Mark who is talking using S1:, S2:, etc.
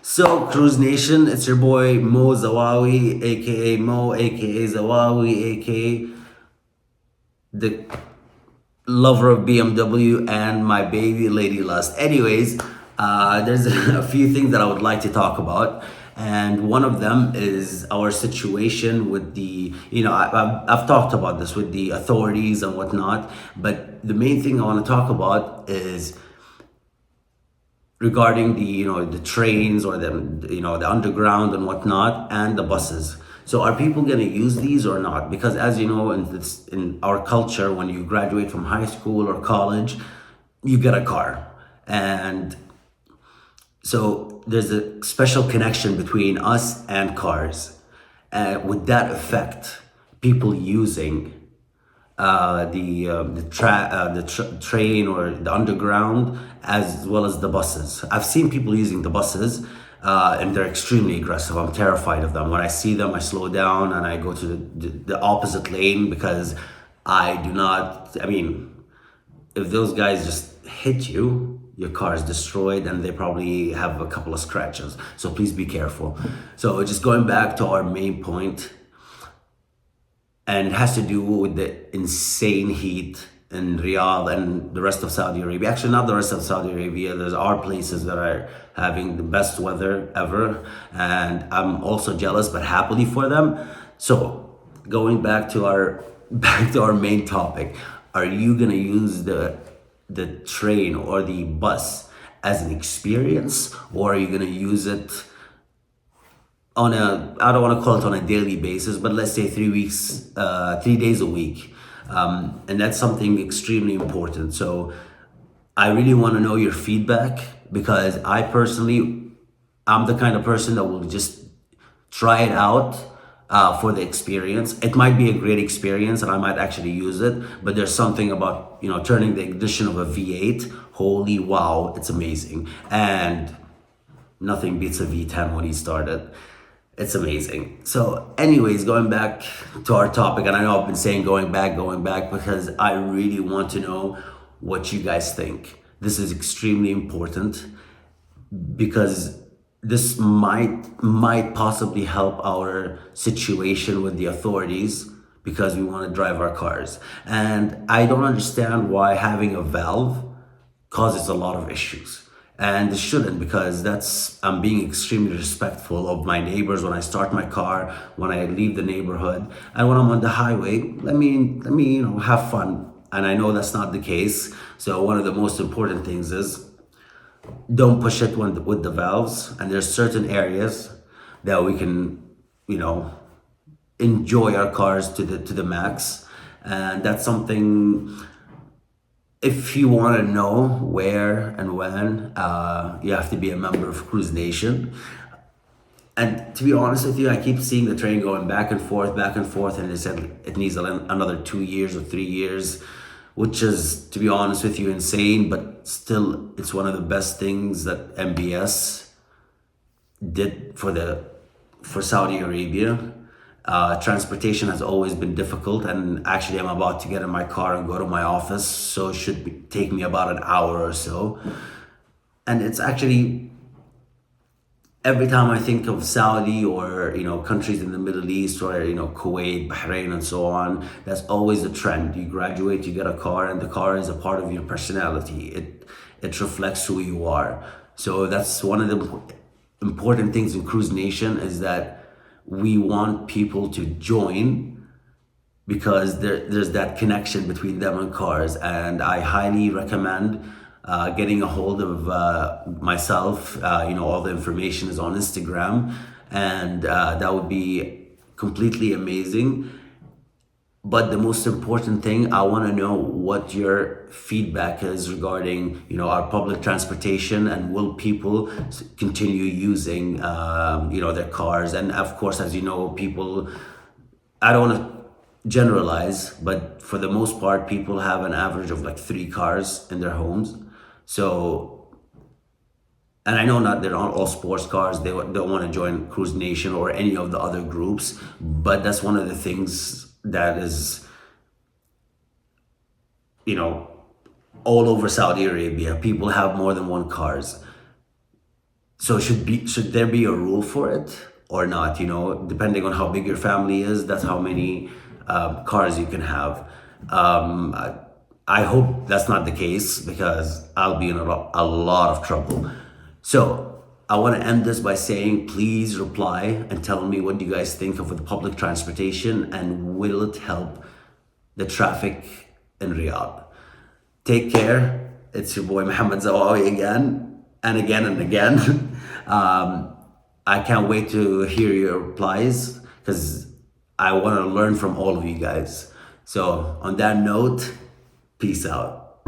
S1: So, Cruise Nation, it's your boy Mo Zawawi, aka Mo, aka Zawawi, aka the lover of BMW and my baby Lady Lust. Anyways, there's a few things that I would like to talk about. And one of them is our situation with I've talked about this with the authorities and whatnot. But the main thing I want to talk about is regarding the trains or the underground and whatnot and the buses. So are people going to use these or not? Because as you know, in our culture, when you graduate from high school or college, you get a car. And so there's a special connection between us and cars. Would that affect people using the train or the underground as well as the buses? I've seen people using the buses, and they're extremely aggressive. I'm terrified of them. When I see them, I slow down and I go to the opposite lane because I do not. I mean, if those guys just hit you, your car is destroyed and they probably have a couple of scratches. So please be careful. So just going back to our main point, and it has to do with the insane heat in Riyadh and the rest of Saudi Arabia. Actually, not the rest of Saudi Arabia. There's our places that are having the best weather ever, and I'm also jealous, but happily for them. So, going back to our main topic, are you gonna use the train or the bus as an experience, or are you gonna use it on I don't want to call it on a daily basis, but let's say 3 days a week. And that's something extremely important. So I really want to know your feedback because I'm the kind of person that will just try it out for the experience. It might be a great experience and I might actually use it, but there's something about, turning the ignition of a V8. Holy wow, it's amazing. And nothing beats a V10 when he started. It's amazing. So anyways, going back to our topic, and I know I've been saying going back because I really want to know what you guys think. This is extremely important because this might possibly help our situation with the authorities because we want to drive our cars. And I don't understand why having a valve causes a lot of issues. And it shouldn't, because I'm being extremely respectful of my neighbors when I start my car, when I leave the neighborhood, and when I'm on the highway. Let me have fun. And I know that's not the case. So one of the most important things is don't push it with the valves. And there's certain areas that we can, enjoy our cars to the max. And that's something. If you want to know where and when, you have to be a member of Cruise Nation. And to be honest with you, I keep seeing the train going back and forth, and they said it needs another 2 years or 3 years, which is, to be honest with you, insane. But still, it's one of the best things that MBS did for Saudi Arabia. Transportation has always been difficult, and actually I'm about to get in my car and go to my office, so it should take me about an hour or so. And it's actually, every time I think of Saudi or countries in the Middle East or Kuwait, Bahrain and so on, that's always a trend. You graduate, you get a car, and the car is a part of your personality. It reflects who you are. So that's one of the important things in Cruise Nation, is that we want people to join because there's that connection between them and cars. And I highly recommend getting a hold of myself. All the information is on Instagram, and that would be completely amazing. But the most important thing, I want to know what your feedback is regarding, our public transportation, and will people continue using, their cars. And of course, as you know, people, I don't want to generalize, but for the most part, people have an average of like 3 cars in their homes. So, and I know they're not all sports cars. They don't want to join Cruise Nation or any of the other groups, but that's one of the things that is, all over Saudi Arabia. People have more than one cars. So should there be a rule for it or not? You know, depending on how big your family is, that's how many cars you can have. I hope that's not the case because I'll be in a lot of trouble. So I want to end this by saying, please reply and tell me what do you guys think of the public transportation and will it help the traffic in Riyadh? Take care. It's your boy Mohammed Zawawi again and again and again. I can't wait to hear your replies because I want to learn from all of you guys. So on that note, peace out.